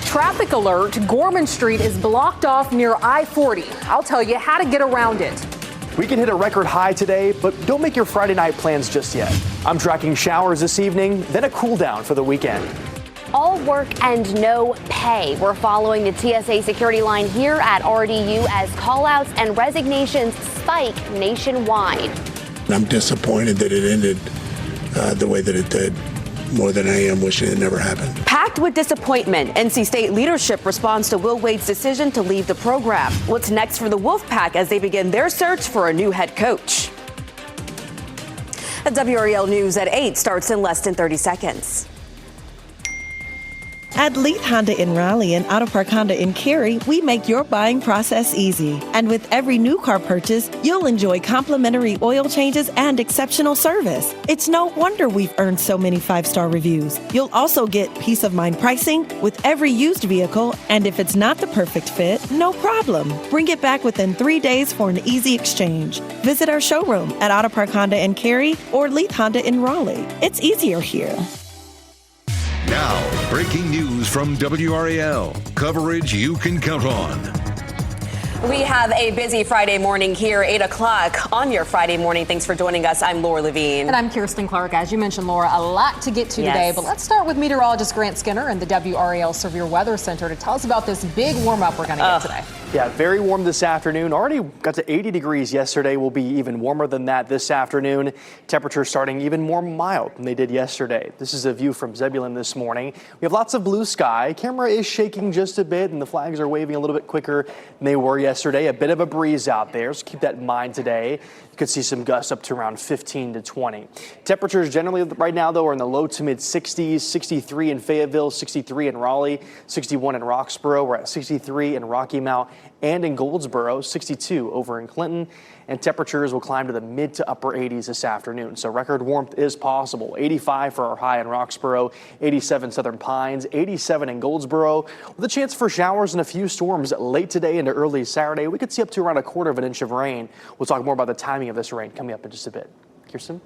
Traffic alert. Gorman Street is blocked off near I-40. I'll tell you how to get around it. We can hit a record high today, but don't make your Friday night plans just yet. I'm tracking showers this evening, then a cool down for the weekend. All work and no pay. We're following the TSA security line here at RDU as callouts and resignations spike nationwide. I'm disappointed that it ended the way that it did. More than I am wishing it never happened. Packed with disappointment, NC State leadership responds to Will Wade's decision to leave the program. What's next for the Wolfpack as they begin their search for a new head coach? The WRAL News at 8 starts in less than 30 seconds. At Leith Honda in Raleigh and Auto Park Honda in Cary, we make your buying process easy. And with every new car purchase, you'll enjoy complimentary oil changes and exceptional service. It's no wonder we've earned so many 5-star reviews. You'll also get peace of mind pricing with every used vehicle, and if it's not the perfect fit, no problem. Bring it back within 3 days for an easy exchange. Visit our showroom at Auto Park Honda in Cary or Leith Honda in Raleigh. It's easier here. Now, breaking news from WRAL. Coverage you can count on. We have a busy Friday morning here, 8 o'clock on your Friday morning. Thanks for joining us. I'm Laura Levine. And I'm Kirsten Clark. As you mentioned, Laura, a lot to get to today. But let's start with meteorologist Grant Skinner in the WRAL Severe Weather Center to tell us about this big warm-up we're going to get today. Yeah, very warm this afternoon. Already got to 80 degrees yesterday. Will be even warmer than that this afternoon. Temperatures starting even more mild than they did yesterday. This is a view from Zebulon this morning. We have lots of blue sky. Camera is shaking just a bit, and the flags are waving a little bit quicker than they were yesterday. A bit of a breeze out there, so keep that in mind today. You could see some gusts up to around 15 to 20. Temperatures generally right now, though, are in the low to mid 60s. 63 in Fayetteville, 63 in Raleigh, 61 in Roxborough. We're at 63 in Rocky Mount and in Goldsboro, 62 over in Clinton. And temperatures will climb to the mid to upper 80s this afternoon. So record warmth is possible. 85 for our high in Roxborough, 87 Southern Pines, 87 in Goldsboro, with a chance for showers and a few storms late today into early Saturday. We could see up to around 1/4 inch of rain. We'll talk more about the timing of this rain coming up in just a bit. Kirsten?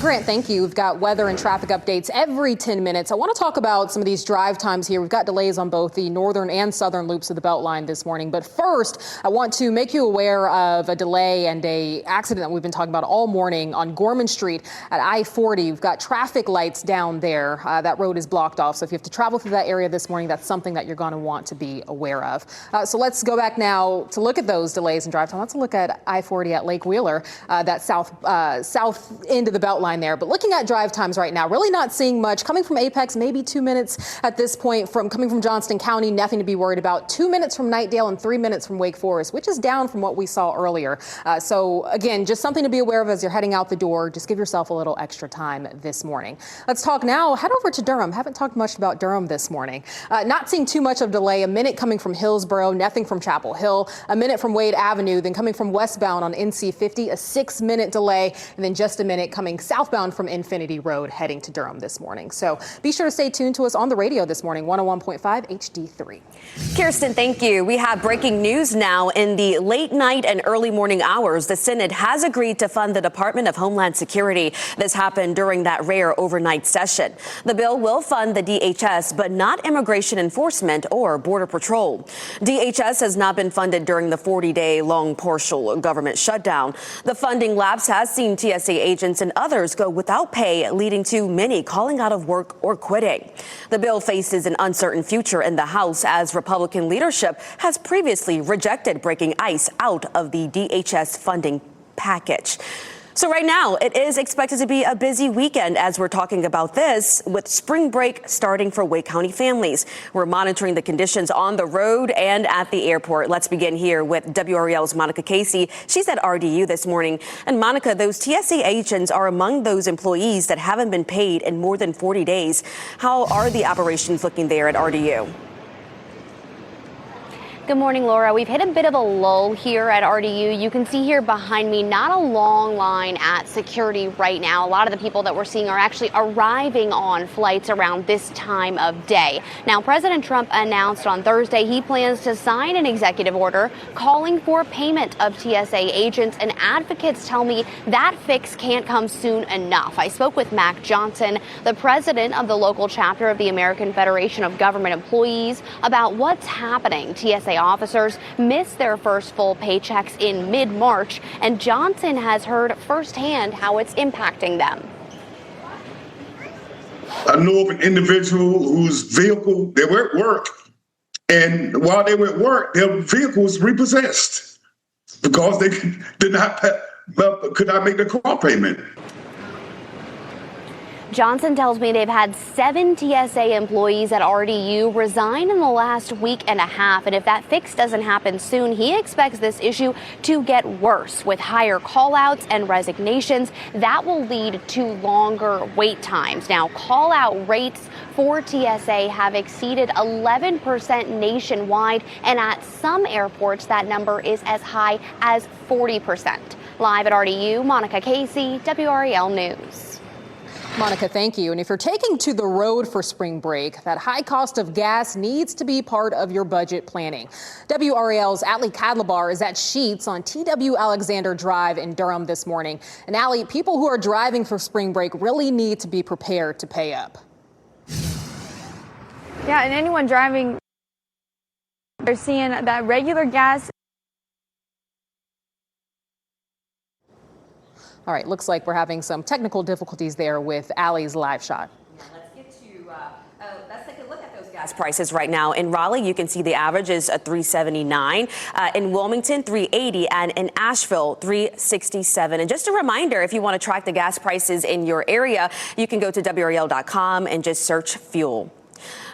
Grant, thank you. We've got weather and traffic updates every 10 minutes. I want to talk about some of these drive times here. We've got delays on both the northern and southern loops of the Beltline this morning. But first, I want to make you aware of a delay and a accident that we've been talking about all morning on Gorman Street at I-40. We've got traffic lights down there. That road is blocked off. So if you have to travel through that area this morning, that's something that you're going to want to be aware of. So let's go back now to look at those delays and drive time. Let's look at I-40 at Lake Wheeler, that south end of the Beltline there. But looking at drive times right now, really not seeing much. Coming from Apex, maybe 2 minutes at this point. Coming from Johnston County, nothing to be worried about. 2 minutes from Knightdale and 3 minutes from Wake Forest, which is down from what we saw earlier. So again, just something to be aware of as you're heading out the door. Just give yourself a little extra time this morning. Let's talk now. Head over to Durham. Haven't talked much about Durham this morning. Not seeing too much of delay. A minute coming from Hillsborough, nothing from Chapel Hill. A minute from Wade Avenue, then coming from westbound on NC 50, a 6-minute delay, and then just a minute coming southbound from Infinity Road heading to Durham this morning. So be sure to stay tuned to us on the radio this morning, 101.5 HD3. Kirsten, thank you. We have breaking news now. In the late night and early morning hours, the Senate has agreed to fund the Department of Homeland Security. This happened during that rare overnight session. The bill will fund the DHS, but not Immigration Enforcement or Border Patrol. DHS has not been funded during the 40-day long partial government shutdown. The funding lapse has seen TSA agents and others go without pay, leading to many calling out of work or quitting. The bill faces an uncertain future in the House as Republican leadership has previously rejected breaking ICE out of the DHS funding package. So right now, it is expected to be a busy weekend as we're talking about this, with spring break starting for Wake County families. We're monitoring the conditions on the road and at the airport. Let's begin here with WRAL's Monica Casey. She's at RDU this morning. And Monica, those TSA agents are among those employees that haven't been paid in more than 40 days. How are the operations looking there at RDU? Good morning, Laura. We've hit a bit of a lull here at RDU. You can see here behind me, not a long line at security right now. A lot of the people that we're seeing are actually arriving on flights around this time of day. Now, President Trump announced on Thursday he plans to sign an executive order calling for payment of TSA agents, and advocates tell me that fix can't come soon enough. I spoke with Mac Johnson, the president of the local chapter of the American Federation of Government Employees, about what's happening. TSA officers missed their first full paychecks in mid-March, and Johnson has heard firsthand how it's impacting them. I know of an individual whose vehicle, they were at work, and while they were at work, their vehicle was repossessed because they could not make the car payment. Johnson tells me they've had 7 TSA employees at RDU resign in the last week and a half. And if that fix doesn't happen soon, he expects this issue to get worse with higher call-outs and resignations. That will lead to longer wait times. Now, call-out rates for TSA have exceeded 11% nationwide, and at some airports, that number is as high as 40%. Live at RDU, Monica Casey, WRAL News. Monica, thank you. And if you're taking to the road for spring break, that high cost of gas needs to be part of your budget planning. WRAL's Ali Kadlabar is at Sheetz on TW Alexander Drive in Durham this morning. And Ali, people who are driving for spring break really need to be prepared to pay up. Yeah, and anyone driving, they're seeing that regular gas. All right, looks like we're having some technical difficulties there with Ali's live shot. Let's take a look at those gas prices right now. In Raleigh, you can see the average is $3.79. In Wilmington, $3.80, and in Asheville, $3.67. And just a reminder, if you want to track the gas prices in your area, you can go to WRAL.com and just search fuel.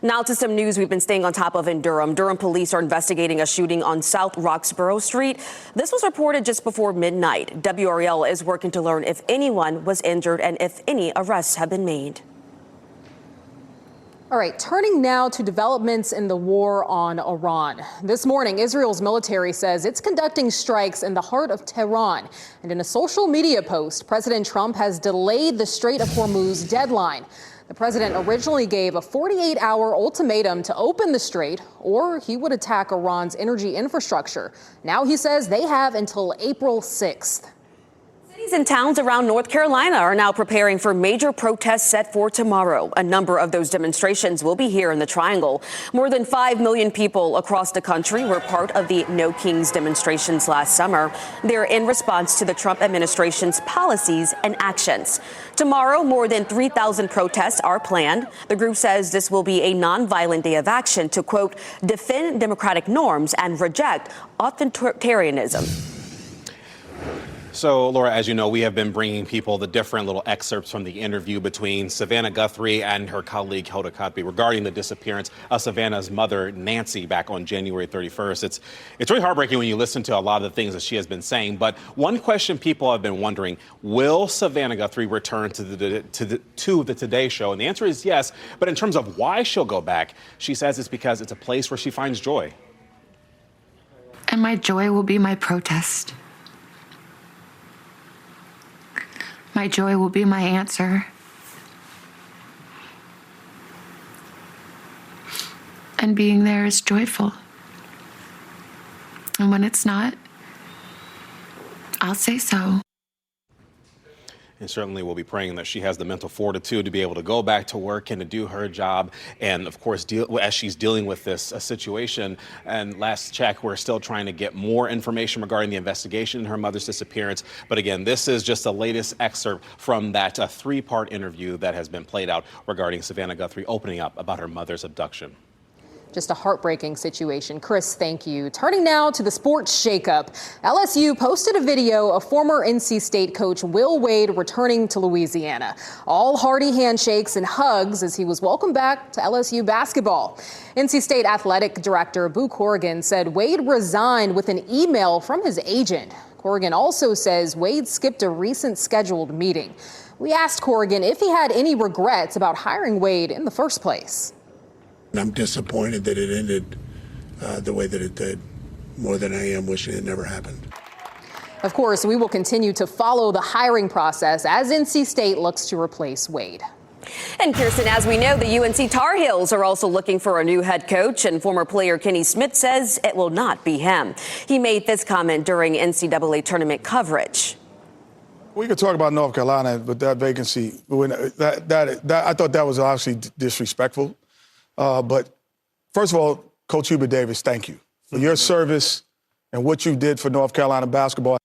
Now to some news we've been staying on top of in Durham. Durham police are investigating a shooting on South Roxborough Street. This was reported just before midnight. WRAL is working to learn if anyone was injured and if any arrests have been made. All right, turning now to developments in the war on Iran. This morning, Israel's military says it's conducting strikes in the heart of Tehran. And in a social media post, President Trump has delayed the Strait of Hormuz deadline. The president originally gave a 48-hour ultimatum to open the strait, or he would attack Iran's energy infrastructure. Now he says they have until April 6th. Cities and towns around North Carolina are now preparing for major protests set for tomorrow. A number of those demonstrations will be here in the Triangle. More than 5 million people across the country were part of the No Kings demonstrations last summer. They're in response to the Trump administration's policies and actions. Tomorrow, more than 3,000 protests are planned. The group says this will be a nonviolent day of action to, quote, defend democratic norms and reject authoritarianism. So, Laura, as you know, we have been bringing people the different little excerpts from the interview between Savannah Guthrie and her colleague Hoda Kotb regarding the disappearance of Savannah's mother, Nancy, back on January 31st. It's really heartbreaking when you listen to a lot of the things that she has been saying. But one question people have been wondering, will Savannah Guthrie return to the Today Show? And the answer is yes. But in terms of why she'll go back, she says it's because it's a place where she finds joy. And my joy will be my protest. My joy will be my answer. And being there is joyful. And when it's not, I'll say so. And certainly we'll be praying that she has the mental fortitude to be able to go back to work and to do her job. And of course, as she's dealing with this situation. And last check, we're still trying to get more information regarding the investigation in her mother's disappearance. But again, this is just the latest excerpt from that 3-part interview that has been played out regarding Savannah Guthrie opening up about her mother's abduction. Just a heartbreaking situation. Chris, thank you. Turning now to the sports shakeup. LSU posted a video of former NC State coach Will Wade returning to Louisiana. All hearty handshakes and hugs as he was welcomed back to LSU basketball. NC State athletic director Boo Corrigan said Wade resigned with an email from his agent. Corrigan also says Wade skipped a recent scheduled meeting. We asked Corrigan if he had any regrets about hiring Wade in the first place. I'm disappointed that it ended the way that it did, more than I am wishing it never happened. Of course, we will continue to follow the hiring process as NC State looks to replace Wade. And Kirsten, as we know, the UNC Tar Heels are also looking for a new head coach, and former player Kenny Smith says it will not be him. He made this comment during NCAA tournament coverage. We could talk about North Carolina, but that vacancy, I thought that was obviously disrespectful. But first of all, Coach Hubert Davis, thank you for your service and what you did for North Carolina basketball.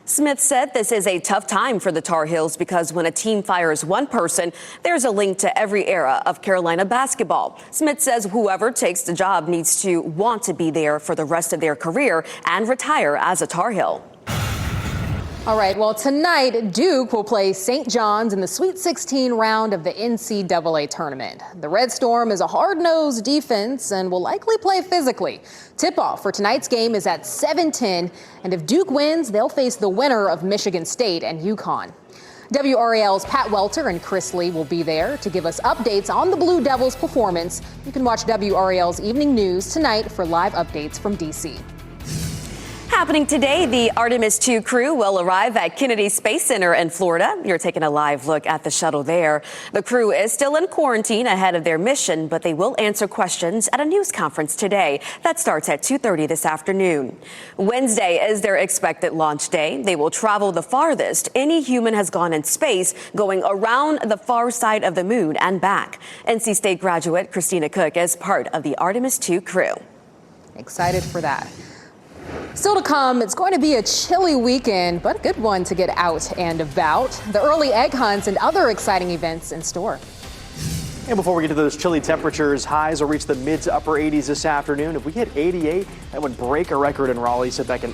Smith said this is a tough time for the Tar Heels because when a team fires one person, there's a link to every era of Carolina basketball. Smith says whoever takes the job needs to want to be there for the rest of their career and retire as a Tar Heel. All right, well, tonight, Duke will play St. John's in the Sweet 16 round of the NCAA tournament. The Red Storm is a hard-nosed defense and will likely play physically. Tip-off for tonight's game is at 7:10, and if Duke wins, they'll face the winner of Michigan State and UConn. WRAL's Pat Welter and Chris Lee will be there to give us updates on the Blue Devils' performance. You can watch WRAL's Evening News tonight for live updates from D.C. Happening today, the Artemis II crew will arrive at Kennedy Space Center in Florida. You're taking a live look at the shuttle there. The crew is still in quarantine ahead of their mission, but they will answer questions at a news conference today. That starts at 2:30 this afternoon. Wednesday is their expected launch day. They will travel the farthest any human has gone in space, going around the far side of the moon and back. NC State graduate Christina Cook is part of the Artemis II crew. Excited for that. Still to come, it's going to be a chilly weekend, but a good one to get out and about. The early egg hunts and other exciting events in store. And before we get to those chilly temperatures, highs will reach the mid to upper 80s this afternoon. If we hit 88, that would break a record in Raleigh set back in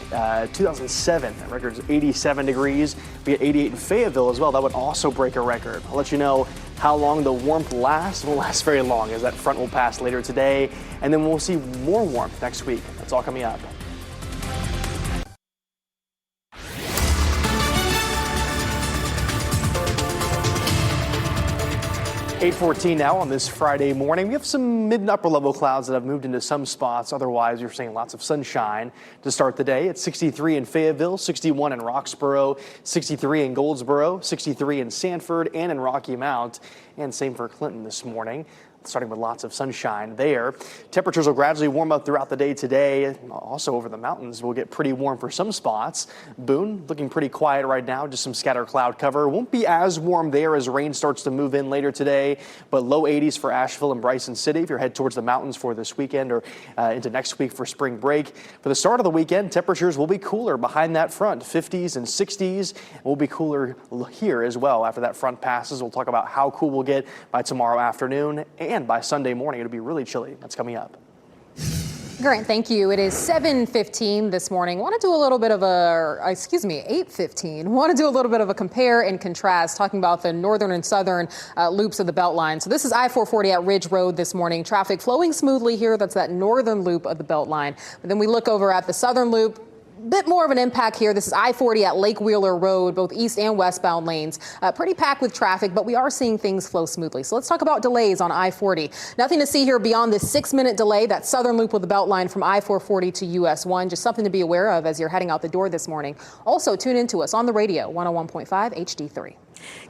2007. That record's 87 degrees. If we get 88 in Fayetteville as well, that would also break a record. I'll let you know how long the warmth lasts. It won't last very long as that front will pass later today. And then we'll see more warmth next week. That's all coming up. 8:14 now on this Friday morning. We have some mid and upper level clouds that have moved into some spots. Otherwise, you're seeing lots of sunshine to start the day. It's 63 in Fayetteville, 61 in Roxborough, 63 in Goldsboro, 63 in Sanford and in Rocky Mount, and same for Clinton this morning. Starting with lots of sunshine there. Temperatures will gradually warm up throughout the day today. Also over the mountains, we'll get pretty warm for some spots. Boone looking pretty quiet right now, just some scattered cloud cover. Won't be as warm there as rain starts to move in later today, but low 80s for Asheville and Bryson City if you're headed towards the mountains for this weekend or into next week for spring break. For the start of the weekend, temperatures will be cooler behind that front, 50s and 60s. We'll be cooler here as well after that front passes. We'll talk about how cool we'll get by tomorrow afternoon, and by Sunday morning, it'll be really chilly. That's coming up. Grant, thank you. It is 7:15 this morning. Want to do a little bit of 8:15. Want to do a little bit of a compare and contrast, talking about the northern and southern loops of the Beltline. So this is I-440 at Ridge Road this morning. Traffic flowing smoothly here. That's that northern loop of the Beltline. But then we look over at the southern loop. Bit more of an impact here. This is I-40 at Lake Wheeler Road, both east and westbound lanes. Pretty packed with traffic, but we are seeing things flow smoothly. So let's talk about delays on I-40. Nothing to see here beyond this 6-minute delay, that southern loop of the Beltline from I-440 to US 1. Just something to be aware of as you're heading out the door this morning. Also, tune in to us on the radio, 101.5 HD3.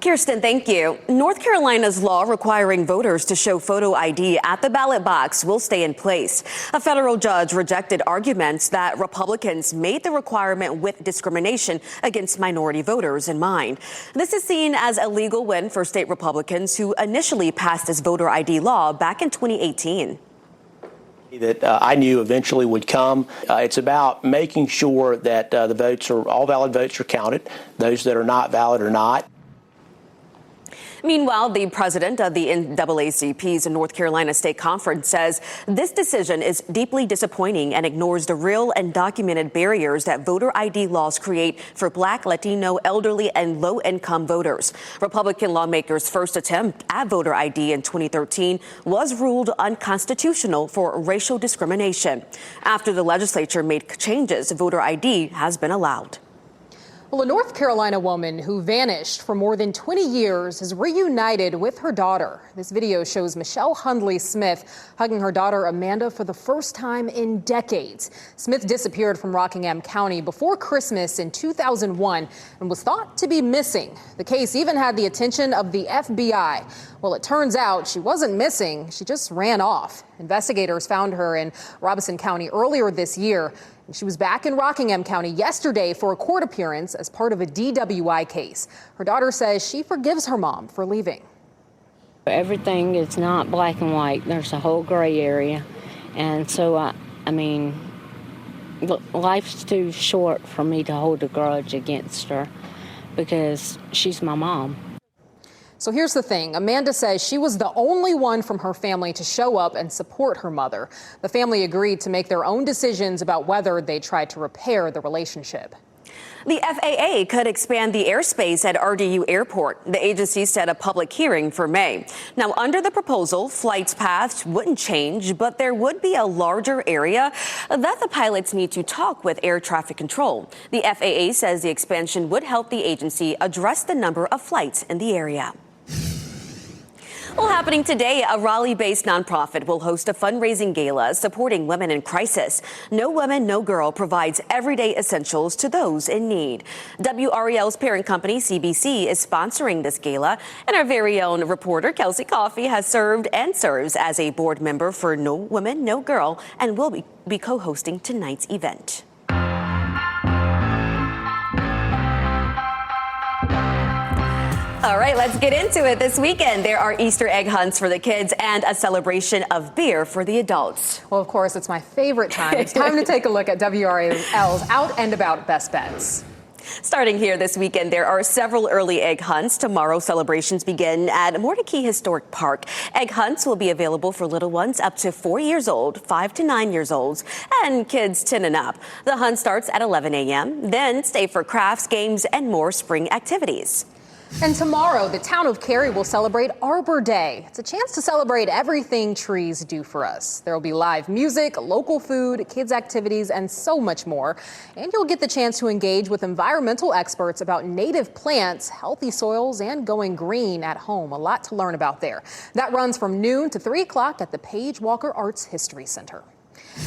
Kirsten, thank you. North Carolina's law requiring voters to show photo ID at the ballot box will stay in place. A federal judge rejected arguments that Republicans made the requirement with discrimination against minority voters in mind. This is seen as a legal win for state Republicans who initially passed this voter ID law back in 2018. That I knew eventually would come. It's about making sure that the votes are, all valid votes are counted. Those that are not valid are not. Meanwhile, the president of the NAACP's North Carolina State Conference says this decision is deeply disappointing and ignores the real and documented barriers that voter ID laws create for Black, Latino, elderly, and low-income voters. Republican lawmakers' first attempt at voter ID in 2013 was ruled unconstitutional for racial discrimination. After the legislature made changes, voter ID has been allowed. Well, a North Carolina woman who vanished for more than 20 years is reunited with her daughter. This video shows Michelle Hundley Smith hugging her daughter Amanda for the first time in decades. Smith disappeared from Rockingham County before Christmas in 2001 and was thought to be missing. The case even had the attention of the FBI. Well, it turns out she wasn't missing. She just ran off. Investigators found her in Robeson County earlier this year. She was back in Rockingham County yesterday for a court appearance as part of a DWI case. Her daughter says she forgives her mom for leaving. Everything is not black and white. There's a whole gray area. And so, I mean, life's too short for me to hold a grudge against her because she's my mom. So here's the thing. Amanda says she was the only one from her family to show up and support her mother. The family agreed to make their own decisions about whether they tried to repair the relationship. The FAA could expand the airspace at RDU Airport. The agency set a public hearing for May. Now, under the proposal, flights paths wouldn't change, but there would be a larger area that the pilots need to talk with air traffic control. The FAA says the expansion would help the agency address the number of flights in the area. Well, happening today, a Raleigh-based nonprofit will host a fundraising gala supporting women in crisis. No Woman, No Girl provides everyday essentials to those in need. WRAL's parent company, CBC, is sponsoring this gala, and our very own reporter, Kelsey Coffey, has served and serves as a board member for No Woman, No Girl, and will be co-hosting tonight's event. All right, let's get into it. This weekend, there are Easter egg hunts for the kids and a celebration of beer for the adults. Well, of course, it's my favorite time. It's time to take a look at WRAL's Out and About Best Bets. Starting here this weekend, there are several early egg hunts. Tomorrow, celebrations begin at Mordecai Historic Park. Egg hunts will be available for little ones up to 4 years old, 5 to 9 years old, and kids 10 and up. The hunt starts at 11 a.m., then stay for crafts, games, and more spring activities. And tomorrow, the town of Cary will celebrate Arbor Day. It's a chance to celebrate everything trees do for us. There will be live music, local food, kids' activities, and so much more. And you'll get the chance to engage with environmental experts about native plants, healthy soils, and going green at home. A lot to learn about there. That runs from noon to 3 o'clock at the Page Walker Arts History Center.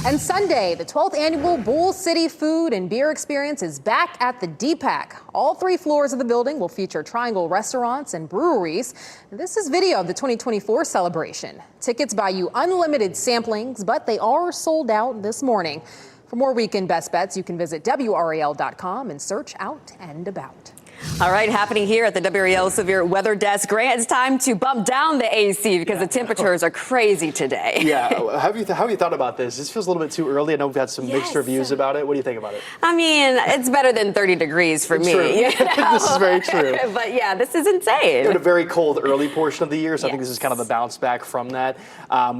And Sunday, the 12th annual Bull City Food and Beer Experience is back at the DPAC. All 3 floors of the building will feature Triangle restaurants and breweries. This is video of the 2024 celebration. Tickets buy you unlimited samplings, but they are sold out this morning. For more weekend best bets, you can visit WRAL.com and search Out and About. All right, happening here at the WRAL Severe Weather Desk. Grant, it's time to bump down the AC because the temperatures are crazy today. Yeah, how have you thought about this? This feels a little bit too early. I know we've had some mixed reviews about it. What do you think about it? I mean, it's better than 30 degrees for me. True. You know? This is very true. But yeah, this is insane. In a very cold early portion of the year, so I think this is kind of a bounce back from that.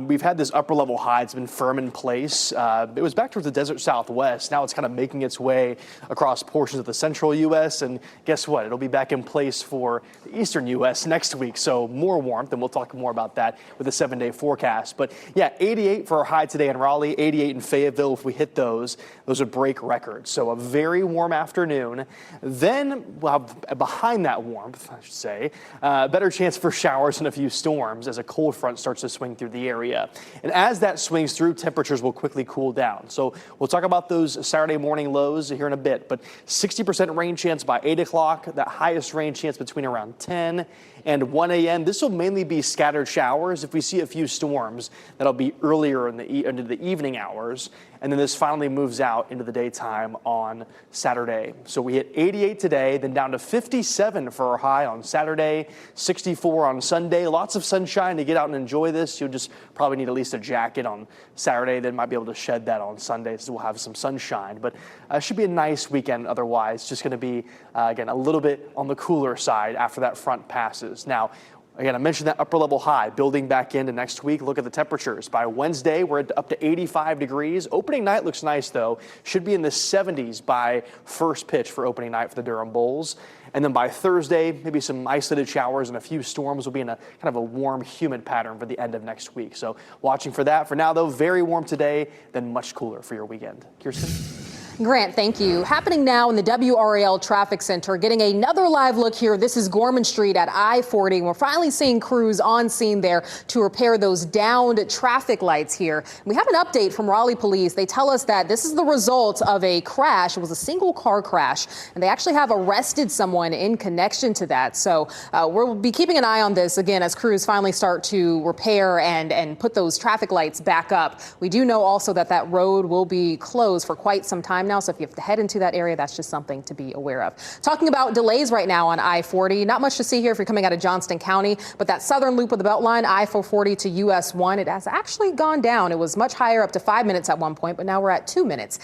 We've had this upper level high. It's been firm in place. It was back towards the desert southwest. Now it's kind of making its way across portions of the central U.S. And guess what? It'll be back in place for the eastern U.S. next week. So more warmth, and we'll talk more about that with the 7-day forecast. But yeah, 88 for our high today in Raleigh, 88 in Fayetteville. If we hit those would break records. So a very warm afternoon. Then we'll have, behind that warmth, I should say, better chance for showers and a few storms as a cold front starts to swing through the area. And as that swings through, temperatures will quickly cool down. So we'll talk about those Saturday morning lows here in a bit. But 60% rain chance by 8 o'clock. That highest rain chance between around 10 and 1 a.m. This will mainly be scattered showers. If we see a few storms, that'll be earlier into the evening hours. And then this finally moves out into the daytime on Saturday. So we hit 88 today, then down to 57 for our high on Saturday, 64 on Sunday. Lots of sunshine to get out and enjoy this. You'll just probably need at least a jacket on Saturday. Then might be able to shed that on Sunday, so we'll have some sunshine. But it should be a nice weekend otherwise. Just going to be, again, a little bit on the cooler side after that front passes. Now, again, I mentioned that upper level high building back into next week. Look at the temperatures. By Wednesday, we're up to 85 degrees. Opening night looks nice, though. Should be in the 70s by first pitch for opening night for the Durham Bulls. And then by Thursday, maybe some isolated showers and a few storms will be in a kind of a warm, humid pattern for the end of next week. So watching for that. For now, though, very warm today, then much cooler for your weekend. Kirsten? Grant, thank you. Happening now in the WRAL traffic center, getting another live look here. This is Gorman Street at I-40. We're finally seeing crews on scene there to repair those downed traffic lights here. We have an update from Raleigh police. They tell us that this is the result of a crash. It was a single car crash, and they actually have arrested someone in connection to that. So we'll be keeping an eye on this again as crews finally start to repair and put those traffic lights back up. We do know also that that road will be closed for quite some time now, so if you have to head into that area, that's just something to be aware of. Talking about delays right now on I-40, not much to see here if you're coming out of Johnston County, but that southern loop of the Beltline, I-440 to US 1, it has actually gone down. It was much higher, up to 5 minutes at one point, but now we're at 2 minutes.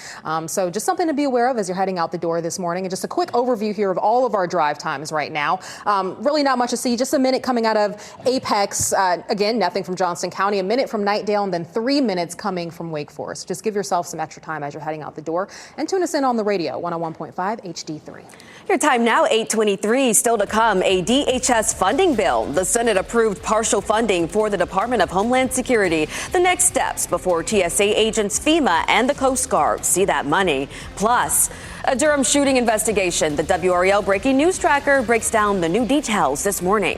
So just something to be aware of as you're heading out the door this morning. And just a quick overview here of all of our drive times right now. Really not much to see, just a minute coming out of Apex. Again, nothing from Johnston County, a minute from Knightdale, and then 3 minutes coming from Wake Forest. Just give yourself some extra time as you're heading out the door. And tune us in on the radio, 101.5 HD3. Your time now, 8:23. Still to come, a DHS funding bill. The Senate approved partial funding for the Department of Homeland Security. The next steps before TSA agents, FEMA, and the Coast Guard see that money. Plus, a Durham shooting investigation. The WRAL Breaking News Tracker breaks down the new details this morning.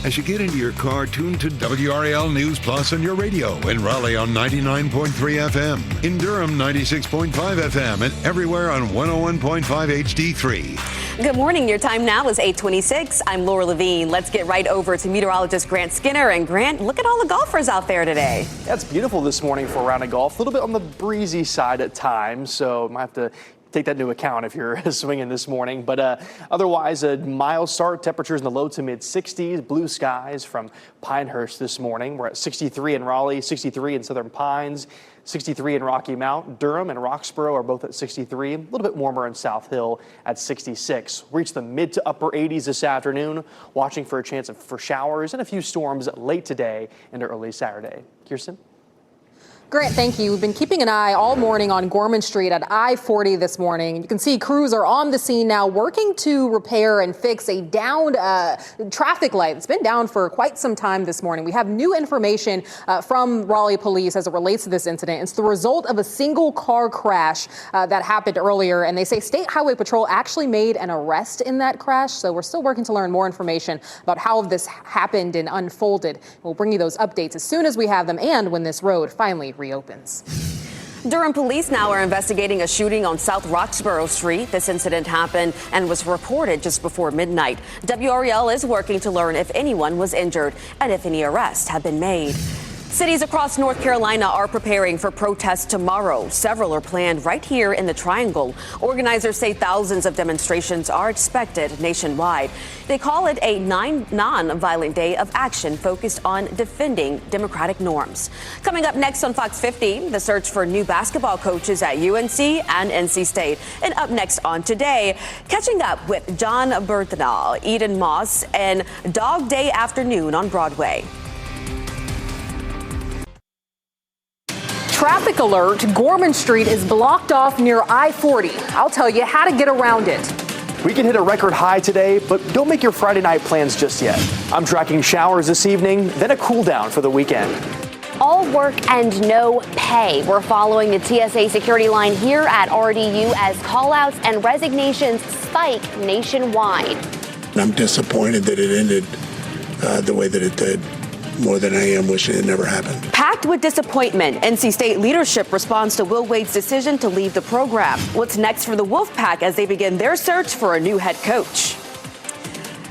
As you get into your car, tune to WRAL News Plus on your radio. In Raleigh on 99.3 FM. In Durham, 96.5 FM. And everywhere on 101.5 HD3. Good morning. Your time now is 8:26. I'm Laura Levine. Let's get right over to meteorologist Grant Skinner. And Grant, look at all the golfers out there today. Yeah, it's beautiful this morning for a round of golf. A little bit on the breezy side at times, so might have to take that into account if you're swinging this morning. But otherwise, a mild start. Temperatures in the low to mid 60s. Blue skies from Pinehurst this morning. We're at 63 in Raleigh, 63 in Southern Pines, 63 in Rocky Mount. Durham and Roxborough are both at 63. A little bit warmer in South Hill at 66. Reach the mid to upper 80s this afternoon. Watching for a chance for showers and a few storms late today into early Saturday. Kirsten? Grant, thank you. We've been keeping an eye all morning on Gorman Street at I-40 this morning. You can see crews are on the scene now working to repair and fix a downed traffic light. It's been down for quite some time this morning. We have new information from Raleigh police as it relates to this incident. It's the result of a single car crash that happened earlier, and they say State Highway Patrol actually made an arrest in that crash. So we're still working to learn more information about how this happened and unfolded. We'll bring you those updates as soon as we have them and when this road finally reopens. Durham police now are investigating a shooting on South Roxborough Street. This incident happened and was reported just before midnight. WRAL is working to learn if anyone was injured and if any arrests have been made. Cities across North Carolina are preparing for protests tomorrow. Several are planned right here in the Triangle. Organizers say thousands of demonstrations are expected nationwide. They call it a non-violent day of action focused on defending democratic norms. Coming up next on Fox 50, the search for new basketball coaches at UNC and NC State. And up next on Today, catching up with John Berthenal, Eden Moss, and Dog Day Afternoon on Broadway. Traffic alert. Gorman Street is blocked off near I-40. I'll tell you how to get around it. We can hit a record high today, but don't make your Friday night plans just yet. I'm tracking showers this evening, then a cool down for the weekend. All work and no pay. We're following the TSA security line here at RDU as callouts and resignations spike nationwide. I'm disappointed that it ended the way that it did. More than I am wishing it never happened. Packed with disappointment, NC State leadership responds to Will Wade's decision to leave the program. What's next for the Wolfpack as they begin their search for a new head coach?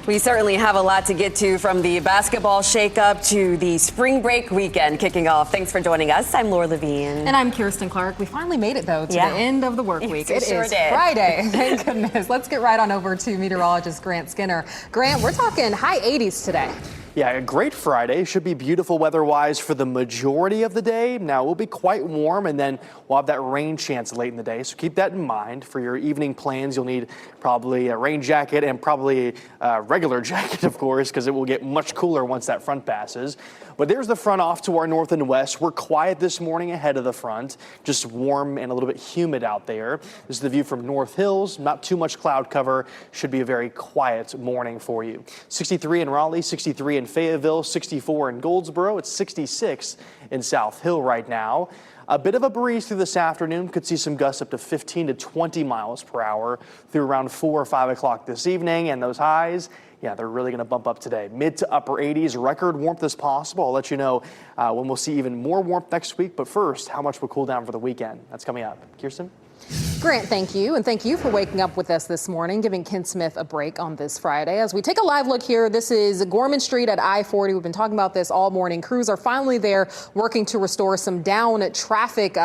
We certainly have a lot to get to, from the basketball shakeup to the spring break weekend kicking off. Thanks for joining us. I'm Laura Levine. And I'm Kirsten Clark. We finally made it, though, to the end of the work week. It sure is did. Friday. Thank goodness. Let's get right on over to meteorologist Grant Skinner. Grant, we're talking high 80s today. Yeah, a great Friday. Should be beautiful weather-wise for the majority of the day. Now, it will be quite warm, and then we'll have that rain chance late in the day. So keep that in mind. For your evening plans, you'll need probably a rain jacket and probably a regular jacket, of course, because it will get much cooler once that front passes. But there's the front off to our north and west. We're quiet this morning ahead of the front, just warm and a little bit humid out there. This is the view from North Hills. Not too much cloud cover. Should be a very quiet morning for you. 63 in Raleigh, 63 in Fayetteville, 64 in Goldsboro. It's 66 in South Hill right now. A bit of a breeze through this afternoon. Could see some gusts up to 15 to 20 miles per hour through around 4 or 5 o'clock this evening. And those highs, yeah, they're really going to bump up today. Mid to upper 80s, record warmth as possible. I'll let you know when we'll see even more warmth next week. But first, how much will cool down for the weekend? That's coming up. Kirsten? Grant, thank you. And thank you for waking up with us this morning, giving Ken Smith a break on this Friday. As we take a live look here, this is Gorman Street at I-40. We've been talking about this all morning. Crews are finally there working to restore some down traffic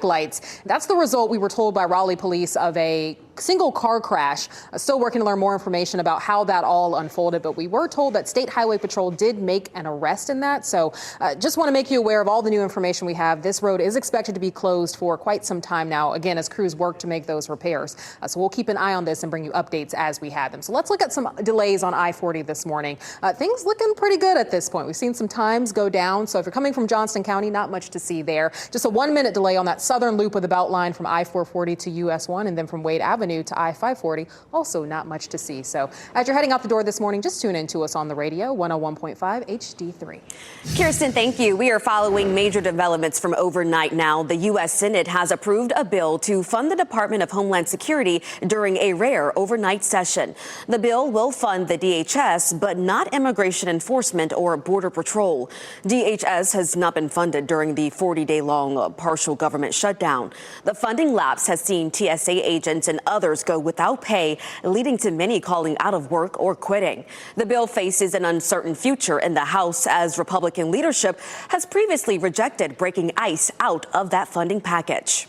lights. That's the result, we were told by Raleigh police, of a single car crash. Still working to learn more information about how that all unfolded, but we were told that State Highway Patrol did make an arrest in that. So just want to make you aware of all the new information we have. This road is expected to be closed for quite some time now, again, as crews work to make those repairs. So we'll keep an eye on this and bring you updates as we have them. So let's look at some delays on I-40 this morning. Things looking pretty good at this point. We've seen some times go down. So if you're coming from Johnston County, not much to see there. Just a 1-minute delay on that southern loop of the Beltline from I-440 to US 1 and then from Wade Avenue to I-540. Also not much to see. So as you're heading out the door this morning, just tune in to us on the radio, 101.5 HD3. Kirsten, thank you. We are following major developments from overnight now. The U.S. Senate has approved a bill to fund the Department of Homeland Security during a rare overnight session. The bill will fund the DHS, but not Immigration Enforcement or Border Patrol. DHS has not been funded during the 40-day-long partial government shutdown. The funding lapse has seen TSA agents and others go without pay, leading to many calling out of work or quitting. The bill faces an uncertain future in the House as Republican leadership has previously rejected breaking ICE out of that funding package.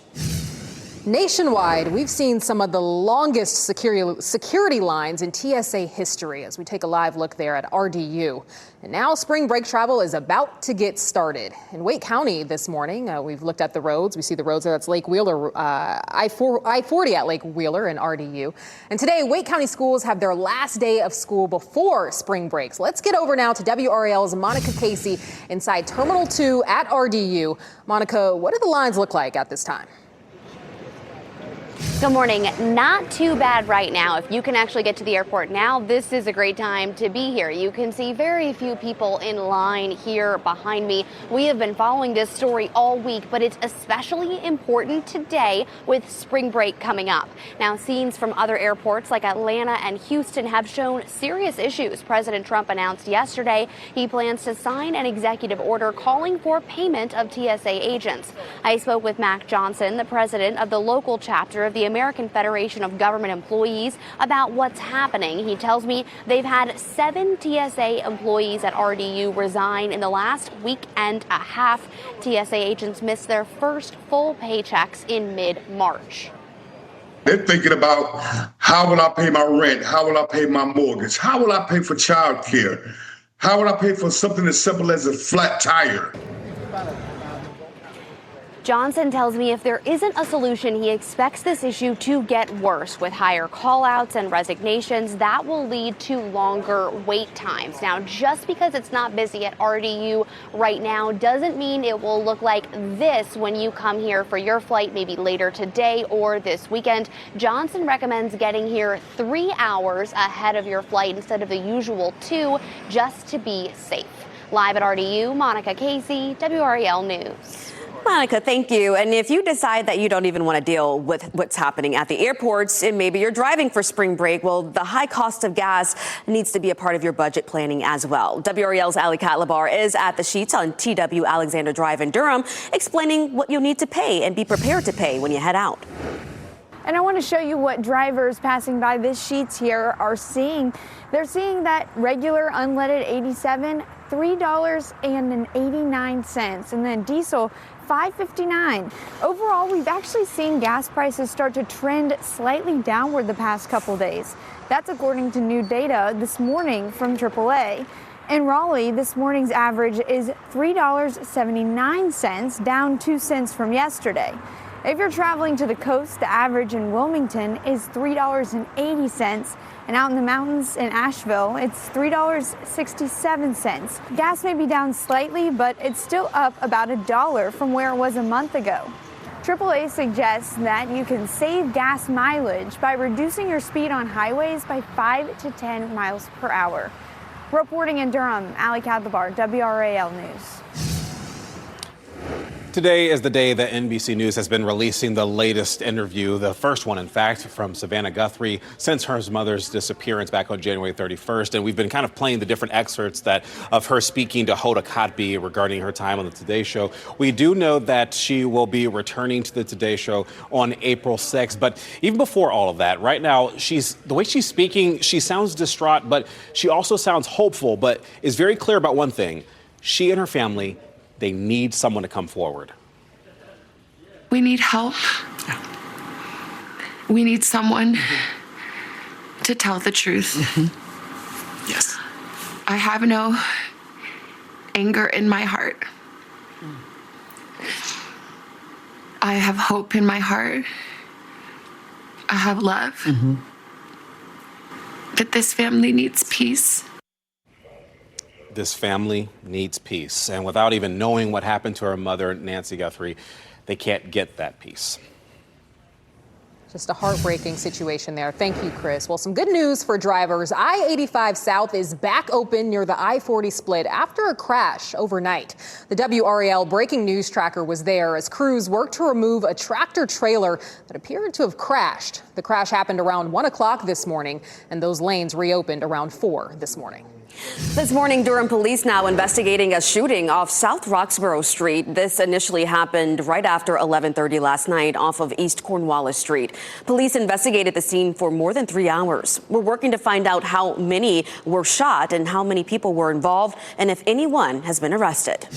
Nationwide, we've seen some of the longest security lines in TSA history as we take a live look there at RDU. And now spring break travel is about to get started. In Wake County this morning, we've looked at the roads. We see the roads there. That's Lake Wheeler, I-40 at Lake Wheeler and RDU. And today, Wake County schools have their last day of school before spring breaks. Let's get over now to WRAL's Monica Casey inside Terminal 2 at RDU. Monica, what do the lines look like at this time? Good morning. Not too bad right now. If you can actually get to the airport now, this is a great time to be here. You can see very few people in line here behind me. We have been following this story all week, but it's especially important today with spring break coming up. Now, scenes from other airports like Atlanta and Houston have shown serious issues. President Trump announced yesterday he plans to sign an executive order calling for payment of TSA agents. I spoke with Mac Johnson, the president of the local chapter of the American Federation of Government Employees, about what's happening. He tells me they've had 7 TSA employees at RDU resign in the last week and a half. TSA agents missed their first full paychecks in mid-March. They're thinking about, how will I pay my rent? How will I pay my mortgage? How will I pay for childcare? How will I pay for something as simple as a flat tire? Johnson tells me if there isn't a solution, he expects this issue to get worse. With higher call-outs and resignations, that will lead to longer wait times. Now, just because it's not busy at RDU right now doesn't mean it will look like this when you come here for your flight, maybe later today or this weekend. Johnson recommends getting here 3 hours ahead of your flight instead of the usual 2, just to be safe. Live at RDU, Monica Casey, WRAL News. Monica, thank you. And if you decide that you don't even want to deal with what's happening at the airports and maybe you're driving for spring break, well, the high cost of gas needs to be a part of your budget planning as well. WRAL's Ali Katlabar is at the Sheets on TW Alexander Drive in Durham, explaining what you'll need to pay and be prepared to pay when you head out. And I want to show you what drivers passing by this Sheets here are seeing. They're seeing that regular unleaded 87, $3.89, and then diesel $5.59. Overall, we've actually seen gas prices start to trend slightly downward the past couple days. That's according to new data this morning from AAA. In Raleigh, this morning's average is $3.79, down 2 cents from yesterday. If you're traveling to the coast, the average in Wilmington is $3.80, and out in the mountains in Asheville, it's $3.67. Gas may be down slightly, but it's still up about $1 from where it was a month ago. AAA suggests that you can save gas mileage by reducing your speed on highways by 5 to 10 miles per hour. Reporting in Durham, Ali Kadlabar, WRAL News. Today is the day that NBC News has been releasing the latest interview, the first one, in fact, from Savannah Guthrie since her mother's disappearance back on January 31st. And we've been kind of playing the different excerpts of her speaking to Hoda Kotb regarding her time on the Today Show. We do know that she will be returning to the Today Show on April 6th. But even before all of that, right now, the way she's speaking, she sounds distraught, but she also sounds hopeful, but is very clear about one thing. She and her family, they need someone to come forward. We need help. We need someone to tell the truth. Yes. I have no anger in my heart. I have hope in my heart. I have love. But this family needs peace. This family needs peace. And without even knowing what happened to her mother, Nancy Guthrie, they can't get that peace. Just a heartbreaking situation there. Thank you, Chris. Well, some good news for drivers. I-85 South is back open near the I-40 split after a crash overnight. The WRAL breaking news tracker was there as crews worked to remove a tractor trailer that appeared to have crashed. The crash happened around 1 o'clock this morning, and those lanes reopened around 4 this morning. This morning, Durham police now investigating a shooting off South Roxborough Street. This initially happened right after 11:30 last night off of East Cornwallis Street. Police investigated the scene for more than 3 hours. We're working to find out how many were shot and how many people were involved and if anyone has been arrested.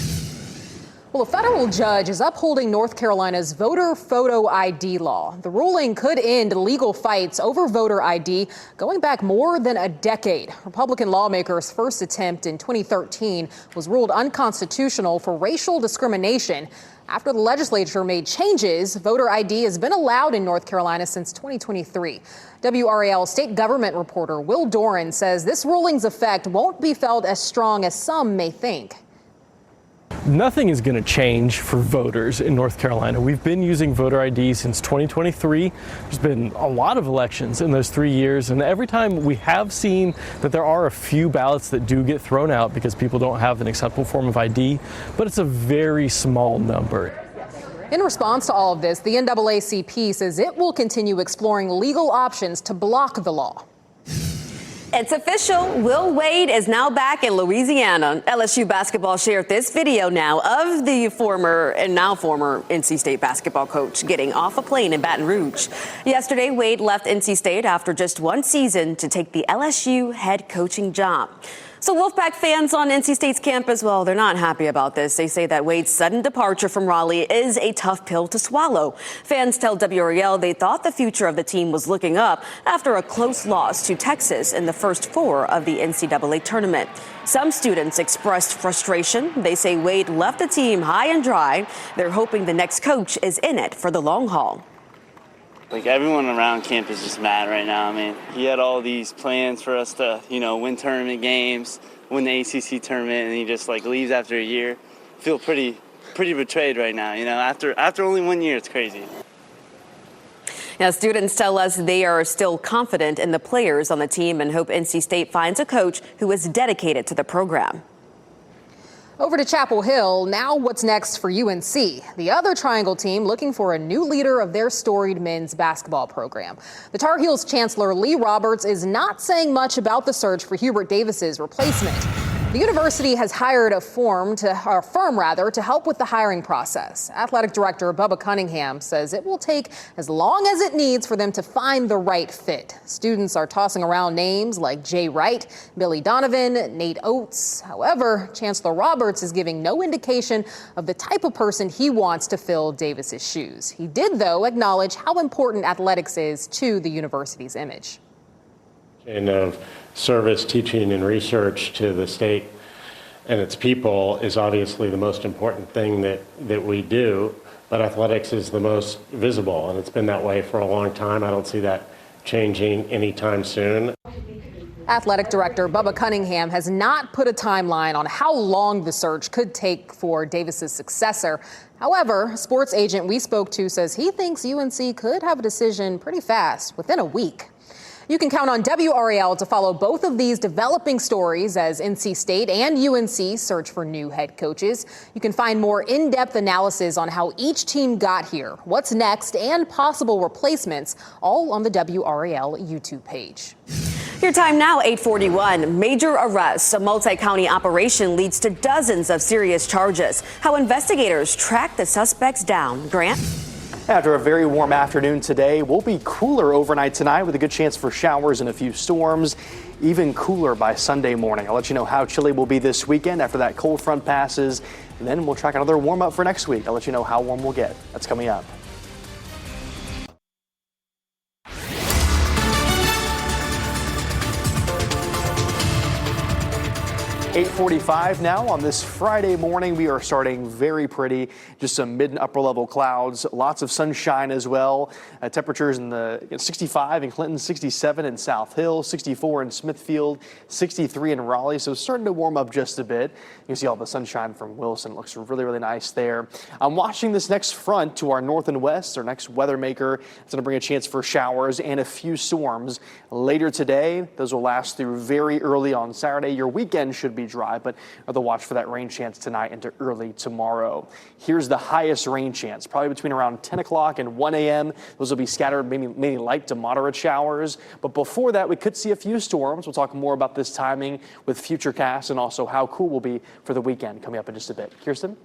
Well, a federal judge is upholding North Carolina's voter photo ID law. The ruling could end legal fights over voter ID going back more than a decade. Republican lawmakers' first attempt in 2013 was ruled unconstitutional for racial discrimination. After the legislature made changes, voter ID has been allowed in North Carolina since 2023. WRAL state government reporter Will Doran says this ruling's effect won't be felt as strong as some may think. Nothing is going to change for voters in North Carolina. We've been using voter ID since 2023. There's been a lot of elections in those 3 years, and every time we have seen that there are a few ballots that do get thrown out because people don't have an acceptable form of ID, but it's a very small number. In response to all of this, the NAACP says it will continue exploring legal options to block the law. It's official. Will Wade is now back in Louisiana. LSU basketball shared this video now of the former NC State basketball coach getting off a plane in Baton Rouge. Yesterday, Wade left NC State after just 1 season to take the LSU head coaching job. So Wolfpack fans on NC State's campus, well, they're not happy about this. They say that Wade's sudden departure from Raleigh is a tough pill to swallow. Fans tell WRAL they thought the future of the team was looking up after a close loss to Texas in the first 4 of the NCAA tournament. Some students expressed frustration. They say Wade left the team high and dry. They're hoping the next coach is in it for the long haul. Like, everyone around camp is just mad right now. I mean, he had all these plans for us to, win tournament games, win the ACC tournament, and he just, leaves after a year. I feel pretty betrayed right now, After only 1 year, it's crazy. Now, students tell us they are still confident in the players on the team and hope NC State finds a coach who is dedicated to the program. Over to Chapel Hill. Now what's next for UNC? The other Triangle team looking for a new leader of their storied men's basketball program. The Tar Heels chancellor Lee Roberts is not saying much about the search for Hubert Davis's replacement. The university has hired a firm to help with the hiring process. Athletic director Bubba Cunningham says it will take as long as it needs for them to find the right fit. Students are tossing around names like Jay Wright, Billy Donovan, Nate Oates. However, Chancellor Roberts is giving no indication of the type of person he wants to fill Davis's shoes. He did, though, acknowledge how important athletics is to the university's image. And of service, teaching, and research to the state and its people is obviously the most important thing that we do, but athletics is the most visible, and it's been that way for a long time. I don't see that changing anytime soon. Athletic Director Bubba Cunningham has not put a timeline on how long the search could take for Davis's successor. However, a sports agent we spoke to says he thinks UNC could have a decision pretty fast, within a week. You can count on WRAL to follow both of these developing stories as NC State and UNC search for new head coaches. You can find more in-depth analysis on how each team got here, what's next, and possible replacements, all on the WRAL YouTube page. Your time now, 8:41. Major arrests. A multi-county operation leads to dozens of serious charges. How investigators track the suspects down. Grant? After a very warm afternoon today, we'll be cooler overnight tonight with a good chance for showers and a few storms. Even cooler by Sunday morning. I'll let you know how chilly we'll be this weekend after that cold front passes. And then we'll track another warm up for next week. I'll let you know how warm we'll get. That's coming up. 8:45 now on this Friday morning. We are starting very pretty. Just some mid and upper level clouds. Lots of sunshine as well. Temperatures in the 65 in Clinton, 67 in South Hill, 64 in Smithfield, 63 in Raleigh. So it's starting to warm up just a bit. You can see all the sunshine from Wilson. It looks really, really nice there. I'm watching this next front to our north and west, our next weather maker. It's going to bring a chance for showers and a few storms later today. Those will last through very early on Saturday. Your weekend should be dry, but the watch for that rain chance tonight into early tomorrow. Here's the highest rain chance, probably between around 10 o'clock and 1 a.m. Those will be scattered, maybe light to moderate showers. But before that, we could see a few storms. We'll talk more about this timing with future casts and also how cool will be for the weekend coming up in just a bit. Kirsten?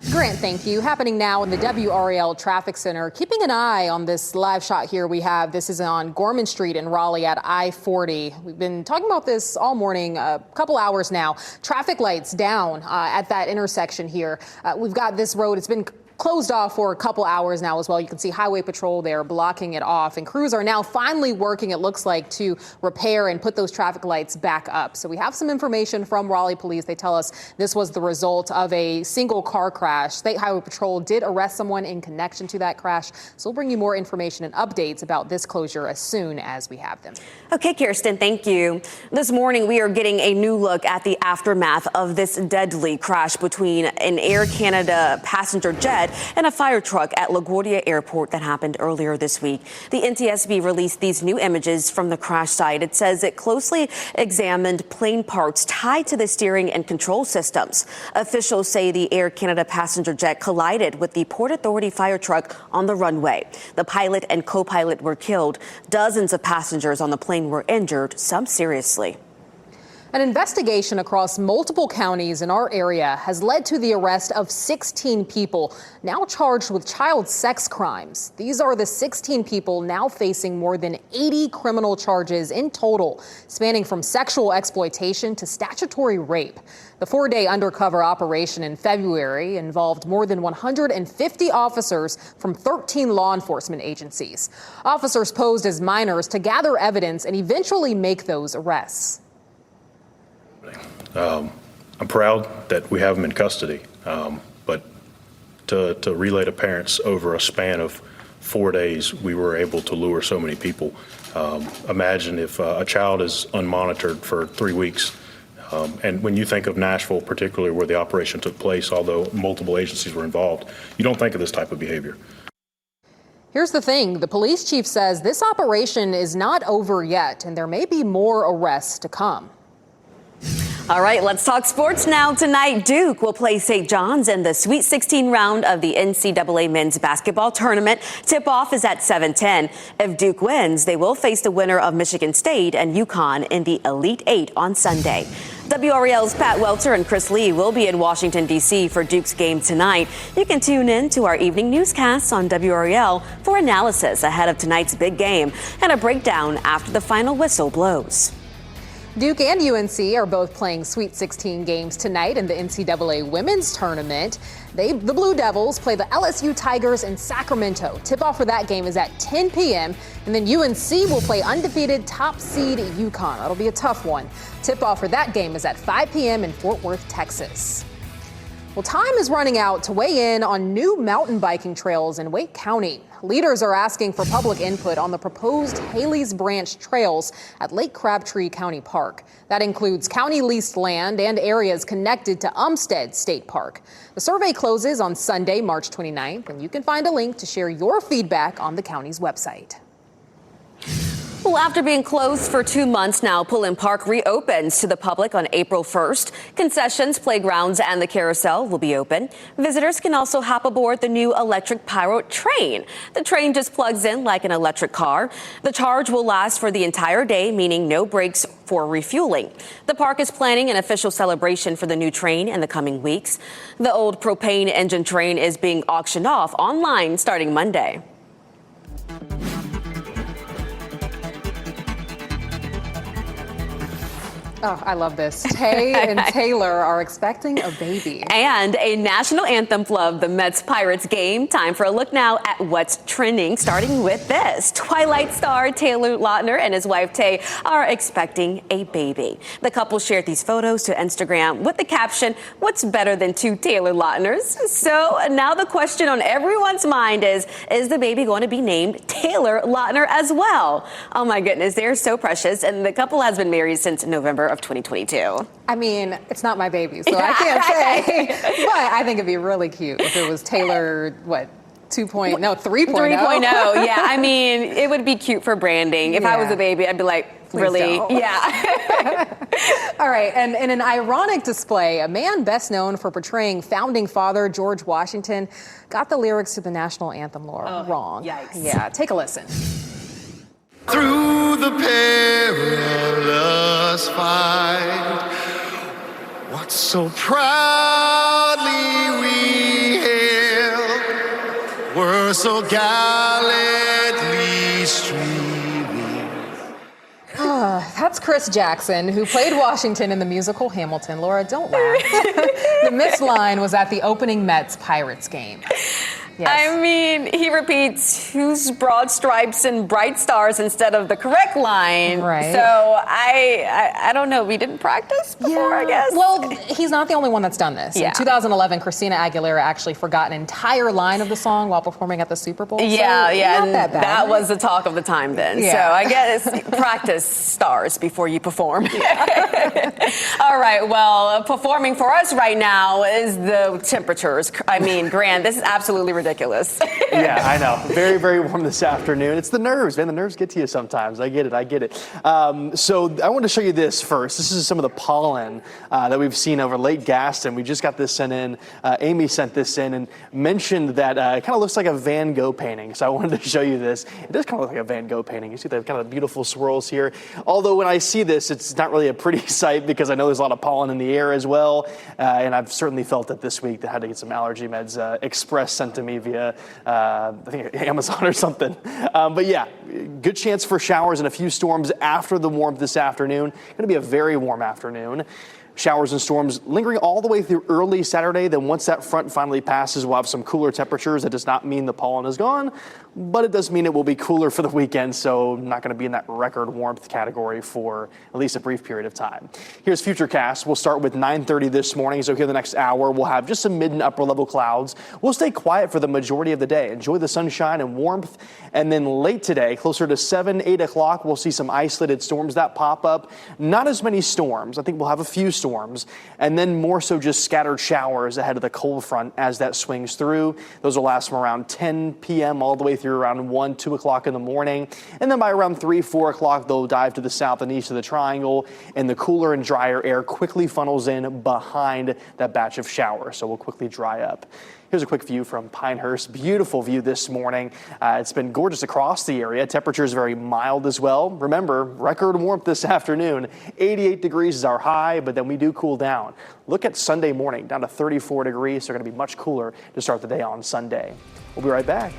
Grant, thank you. Happening now in the WRAL Traffic Center. Keeping an eye on this live shot here we have. This is on Gorman Street in Raleigh at I-40. We've been talking about this all morning, a couple hours now. Traffic lights down at that intersection here. We've got this road. It's been closed off for a couple hours now as well. You can see Highway Patrol there blocking it off, and crews are now finally working, it looks like, to repair and put those traffic lights back up. So we have some information from Raleigh Police. They tell us this was the result of a single car crash. State Highway Patrol did arrest someone in connection to that crash. So we'll bring you more information and updates about this closure as soon as we have them. Okay, Kirsten, thank you. This morning, we are getting a new look at the aftermath of this deadly crash between an Air Canada passenger jet and a fire truck at LaGuardia Airport that happened earlier this week. The NTSB released these new images from the crash site. It says it closely examined plane parts tied to the steering and control systems. Officials say the Air Canada passenger jet collided with the Port Authority fire truck on the runway. The pilot and co-pilot were killed. Dozens of passengers on the plane were injured, some seriously. An investigation across multiple counties in our area has led to the arrest of 16 people now charged with child sex crimes. These are the 16 people now facing more than 80 criminal charges in total, spanning from sexual exploitation to statutory rape. The 4-day undercover operation in February involved more than 150 officers from 13 law enforcement agencies. Officers posed as minors to gather evidence and eventually make those arrests. I'm proud that we have them in custody, but to relay to parents over a span of 4 days, we were able to lure so many people. Imagine if a child is unmonitored for 3 weeks. And when you think of Nashville, particularly where the operation took place, although multiple agencies were involved, you don't think of this type of behavior. Here's the thing. The police chief says this operation is not over yet, and there may be more arrests to come. All right, let's talk sports now. Tonight, Duke will play St. John's in the Sweet 16 round of the NCAA men's basketball tournament. Tip-off is at 7:10. If Duke wins, they will face the winner of Michigan State and UConn in the Elite Eight on Sunday. WRAL's Pat Welter and Chris Lee will be in Washington, D.C. for Duke's game tonight. You can tune in to our evening newscasts on WRAL for analysis ahead of tonight's big game and a breakdown after the final whistle blows. Duke and UNC are both playing Sweet 16 games tonight in the NCAA Women's Tournament. The Blue Devils play the LSU Tigers in Sacramento. Tip-off for that game is at 10 p.m. And then UNC will play undefeated top seed UConn. That'll be a tough one. Tip-off for that game is at 5 p.m. in Fort Worth, Texas. Well, time is running out to weigh in on new mountain biking trails in Wake County. Leaders are asking for public input on the proposed Haley's Branch trails at Lake Crabtree County Park. That includes county leased land and areas connected to Umstead State Park. The survey closes on Sunday, March 29th, and you can find a link to share your feedback on the county's website. Well, after being closed for 2 months now, Pullen Park reopens to the public on April 1st. Concessions, playgrounds, and the carousel will be open. Visitors can also hop aboard the new electric Pyro train. The train just plugs in like an electric car. The charge will last for the entire day, meaning no breaks for refueling. The park is planning an official celebration for the new train in the coming weeks. The old propane engine train is being auctioned off online starting Monday. Oh, I love this. Tay and Taylor are expecting a baby. And a national anthem of the Mets-Pirates game. Time for a look now at what's trending, starting with this. Twilight star Taylor Lautner and his wife Tay are expecting a baby. The couple shared these photos to Instagram with the caption, "What's better than two Taylor Lautners?" So now the question on everyone's mind is the baby going to be named Taylor Lautner as well? Oh my goodness, they're so precious. And the couple has been married since November of 2022. I mean, it's not my baby, so I can't say, but I think it'd be really cute if it was Taylor, 3.0? 3.0, yeah. I mean, it would be cute for branding. If I was a baby, I'd be like, please really? don't. Yeah. All right, and in an ironic display, a man best known for portraying founding father George Washington got the lyrics to the national anthem wrong. Yikes. Yeah, take a listen. Through the perilous fight, what so proudly we hailed, were so gallantly streaming. That's Chris Jackson, who played Washington in the musical Hamilton. Laura, don't laugh. The missed line was at the opening Mets-Pirates game. Yes. I mean, he repeats whose broad stripes and bright stars instead of the correct line. Right. So I don't know. We didn't practice before, I guess. Well, he's not the only one that's done this. Yeah. In 2011, Christina Aguilera actually forgot an entire line of the song while performing at the Super Bowl. Yeah, so yeah. Not And that bad. that was the talk of the time then. Yeah. So I guess practice stars before you perform. All right. Well, performing for us right now is the temperatures. I mean, Grant, this is absolutely ridiculous. Yeah, I know. Very, very warm this afternoon. It's the nerves, man. The nerves get to you sometimes. I get it. So I want to show you this first. This is some of the pollen that we've seen over Lake Gaston. We just got this sent in. Amy sent this in and mentioned that it kind of looks like a Van Gogh painting. So I wanted to show you this. It does kind of look like a Van Gogh painting. You see the kind of beautiful swirls here. Although when I see this, it's not really a pretty sight because I know there's a lot of pollen in the air as well. And I've certainly felt it this week. I had to get some allergy meds express sent to me via, I think, Amazon or something. But yeah, good chance for showers and a few storms after the warmth this afternoon. Going to be a very warm afternoon. Showers and storms lingering all the way through early Saturday. Then once that front finally passes, we'll have some cooler temperatures. That does not mean the pollen is gone, but it does mean it will be cooler for the weekend. So not going to be in that record warmth category for at least a brief period of time. Here's Futurecast. We'll start with 9:30 this morning. So here the next hour, we'll have just some mid and upper level clouds. We'll stay quiet for the majority of the day. Enjoy the sunshine and warmth. And then late today, closer to 7, 8 o'clock, we'll see some isolated storms that pop up. Not as many storms. I think we'll have a few storms, and then more so just scattered showers ahead of the cold front as that swings through. Those will last from around 10 p.m. all the way through around 1, 2 o'clock in the morning. And then by around 3, 4 o'clock, they'll dive to the south and east of the triangle, and the cooler and drier air quickly funnels in behind that batch of showers, so we'll quickly dry up. Here's a quick view from Pinehurst. Beautiful view this morning. It's been gorgeous across the area. Temperatures very mild as well. Remember, record warmth this afternoon. 88 degrees is our high, but then we do cool down. Look at Sunday morning, down to 34 degrees. So going to be much cooler to start the day on Sunday. We'll be right back.